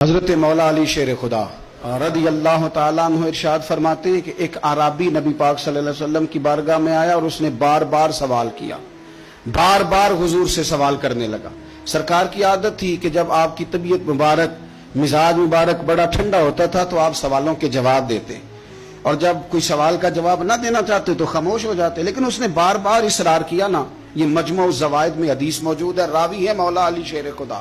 حضرت مولا علی شیر خدا رضی اللہ تعالیٰ عنہ ارشاد فرماتے ہیں کہ ایک عرابی نبی پاک صلی اللہ علیہ وسلم کی بارگاہ میں آیا اور اس نے بار بار سوال کیا، بار بار حضور سے سوال کرنے لگا۔ سرکار کی عادت تھی کہ جب آپ کی طبیعت مبارک، مزاج مبارک بڑا ٹھنڈا ہوتا تھا تو آپ سوالوں کے جواب دیتے، اور جب کوئی سوال کا جواب نہ دینا چاہتے تو خاموش ہو جاتے، لیکن اس نے بار بار اصرار کیا نا۔ یہ مجموع الزوائد میں حدیث موجود ہے، راوی ہے مولا علی شیر خدا۔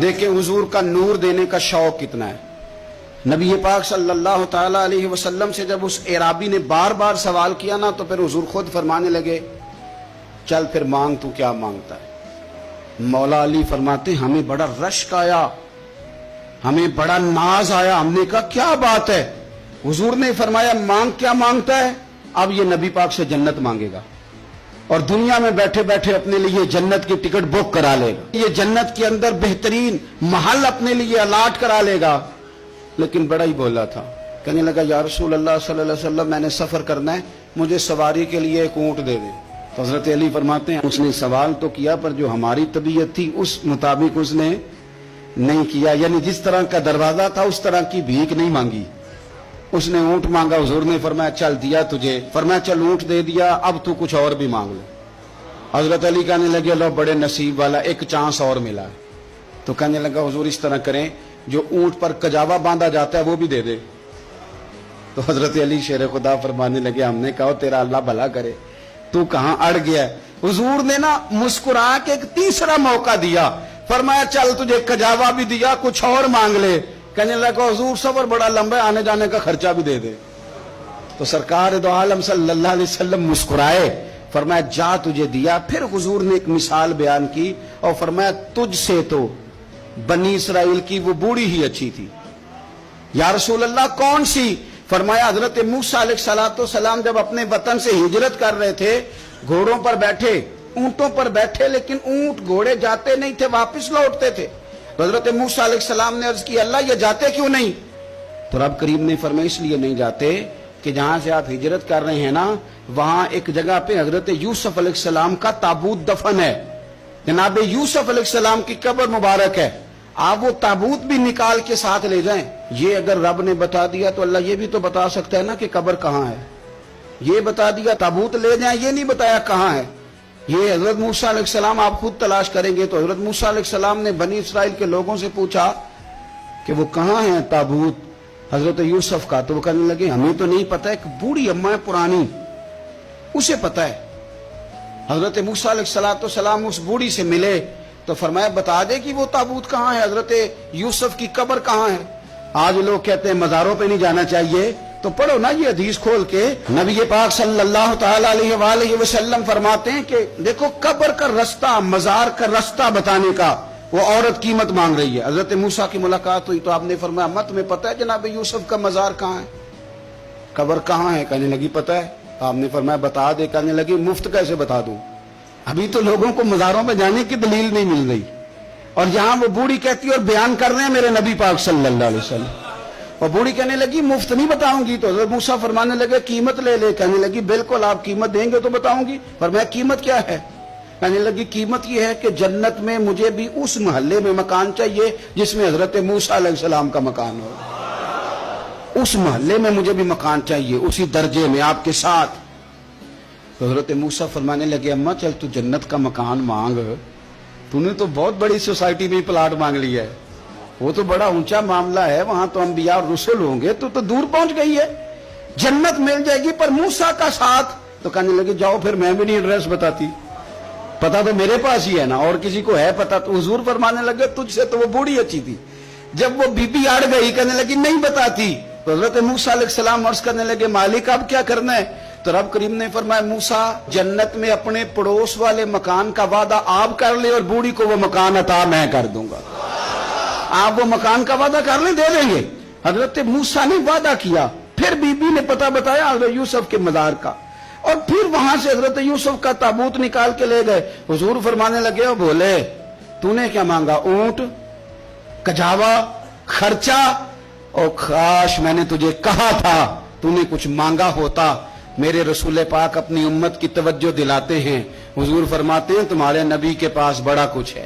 دیکھیں حضور کا نور دینے کا شوق کتنا ہے۔ نبی پاک صلی اللہ تعالی علیہ وسلم سے جب اس اعرابی نے بار بار سوال کیا نا تو پھر حضور خود فرمانے لگے، چل پھر مانگ، تو کیا مانگتا ہے؟ مولا علی فرماتے ہیں ہمیں بڑا رشک آیا، ہمیں بڑا ناز آیا، ہم نے کہا کیا بات ہے؟ حضور نے فرمایا مانگ، کیا مانگتا ہے؟ اب یہ نبی پاک سے جنت مانگے گا اور دنیا میں بیٹھے بیٹھے اپنے لیے جنت کی ٹکٹ بک کرا لے گا، یہ جنت کے اندر بہترین محل اپنے لیے الاٹ کرا لے گا۔ لیکن بڑا ہی بولا تھا، کہنے لگا یا رسول اللہ صلی اللہ علیہ وسلم میں نے سفر کرنا ہے، مجھے سواری کے لیے ایک اونٹ دے دیں۔ تو حضرت علی فرماتے ہیں اس نے سوال تو کیا پر جو ہماری طبیعت تھی اس مطابق اس نے نہیں کیا، یعنی جس طرح کا دروازہ تھا اس طرح کی بھیک نہیں مانگی۔ اس نے اونٹ مانگا، حضور نے فرمایا چل دیا تجھے، فرمایا چل اونٹ دے دیا، اب تو کچھ اور بھی مانگ لے۔ حضرت علی کہنے لگے لو بڑے نصیب والا، ایک چانس اور ملا ہے۔ تو کہنے لگا حضور اس طرح کریں، جو اونٹ پر کجاوا باندھا جاتا ہے وہ بھی دے دے۔ تو حضرت علی شیر خدا فرمانے لگے ہم نے کہا تیرا اللہ بھلا کرے، تو کہاں اڑ گیا ہے؟ حضور نے نا مسکرا کے ایک تیسرا موقع دیا، فرمایا چل تجھے کجاوا بھی دیا، کچھ اور مانگ لے۔ کہنے لگا حضور سفر بڑا لمبا ہے، آنے جانے کا خرچہ بھی دے دے۔ تو سرکار دو عالم صلی اللہ علیہ وسلم مسکرائے، فرمایا جا تجھے دیا۔ پھر حضور نے ایک مثال بیان کی اور فرمایا تجھ سے تو بنی اسرائیل کی وہ بوڑھی ہی اچھی تھی۔ یا رسول اللہ کون سی؟ فرمایا حضرت موسیٰ علیہ السلام جب اپنے وطن سے ہجرت کر رہے تھے، گھوڑوں پر بیٹھے، اونٹوں پر بیٹھے، لیکن اونٹ گھوڑے جاتے نہیں تھے، واپس لوٹتے تھے۔ تو حضرت موسیٰ علیہ السلام نے عرض کی اللہ یہ جاتے کیوں نہیں؟ تو رب کریم نے فرمایا اس لیے نہیں جاتے کہ جہاں سے آپ ہجرت کر رہے ہیں نا وہاں ایک جگہ پہ حضرت یوسف علیہ السلام کا تابوت دفن ہے، جناب یوسف علیہ السلام کی قبر مبارک ہے، آپ وہ تابوت بھی نکال کے ساتھ لے جائیں۔ یہ اگر رب نے بتا دیا تو اللہ یہ بھی تو بتا سکتا ہے نا کہ قبر کہاں ہے۔ یہ بتا دیا تابوت لے جائیں، یہ نہیں بتایا کہاں ہے۔ یہ حضرت موسیٰ علیہ السلام آپ خود تلاش کریں گے تو حضرت موسیٰ علیہ السلام نے بنی اسرائیل کے لوگوں سے پوچھا کہ وہ کہاں ہیں تابوت حضرت یوسف کا؟ تو وہ کہنے لگے ہمیں تو نہیں پتہ، ایک بوڑھی اماں ہے پرانی، اسے پتہ ہے۔ حضرت موسیٰ علیہ السلام اس بوڑھی سے ملے تو فرمایا بتا دے کہ وہ تابوت کہاں ہے، حضرت یوسف کی قبر کہاں ہے۔ آج لوگ کہتے ہیں مزاروں پہ نہیں جانا چاہیے، تو پڑھو نا یہ حدیث کھول کے۔ نبی پاک صلی اللہ تعالی علیہ وآلہ وسلم فرماتے ہیں کہ دیکھو قبر کا رستہ، مزار کا رستہ بتانے کا وہ عورت قیمت مانگ رہی ہے۔ حضرت موسیٰ کی ملاقات ہوئی تو آپ نے فرمایا مت میں پتہ ہے جناب یوسف کا مزار کہاں ہے، قبر کہاں ہے؟ کہنے لگی پتہ ہے۔ آپ نے فرمایا بتا دے۔ کہنے لگی مفت کیسے بتا دوں، ابھی تو لوگوں کو مزاروں میں جانے کی دلیل نہیں مل رہی، اور یہاں وہ بوڑھی کہتی ہے اور بیان کر رہے ہیں میرے نبی پاک صلی اللہ علیہ وسلم، اور بوڑھی کہنے لگی مفت نہیں بتاؤں گی۔ تو حضرت موسیٰ فرمانے لگے قیمت لے لے۔ کہنے لگی بالکل آپ قیمت دیں گے تو بتاؤں گی۔ فرمایا قیمت کیا ہے؟ کہنے لگی قیمت یہ ہے کہ جنت میں مجھے بھی اس محلے میں مکان چاہیے جس میں حضرت موسیٰ علیہ السلام کا مکان ہو، اس محلے میں مجھے بھی مکان چاہیے، اسی درجے میں آپ کے ساتھ۔ تو حضرت موسیٰ فرمانے لگے اماں چل تو جنت کا مکان مانگ، تو نے تو بہت بڑی سوسائٹی میں پلاٹ مانگ لیا ہے، وہ تو بڑا اونچا معاملہ ہے، وہاں تو انبیاء اور رسول ہوں گے، تو دور پہنچ گئی ہے، جنت مل جائے گی پر موسیٰ کا ساتھ۔ تو کہنے لگے جاؤ پھر میں بھی نہیں ایڈریس بتاتی، پتا تو میرے پاس ہی ہے نا، اور کسی کو ہے پتا؟ تو حضور فرمانے لگے تجھ سے تو وہ بوڑھی اچھی تھی۔ جب وہ بی بی اڑ گئی کہنے لگی نہیں بتاتی، تو حضرت موسیٰ علیہ السلام عرض کرنے لگے مالک اب کیا کرنا ہے؟ تو رب کریم نے فرمایا موسیٰ جنت میں اپنے پڑوس والے مکان کا وعدہ آپ کر لے اور بوڑھی کو وہ مکان عطا میں کر دوں گا، آپ وہ مکان کا وعدہ کر لیں دے دیں گے۔ حضرت موسیٰ نے وعدہ کیا، پھر بی بی نے پتہ بتایا حضرت یوسف کے مزار کا، اور پھر وہاں سے حضرت یوسف کا تابوت نکال کے لے گئے۔ حضور فرمانے لگے اور بولے تو نے کیا مانگا؟ اونٹ، کجاوا، خرچہ، اور کاش میں نے تجھے کہا تھا تو نے کچھ مانگا ہوتا۔ میرے رسول پاک اپنی امت کی توجہ دلاتے ہیں، حضور فرماتے ہیں تمہارے نبی کے پاس بڑا کچھ ہے،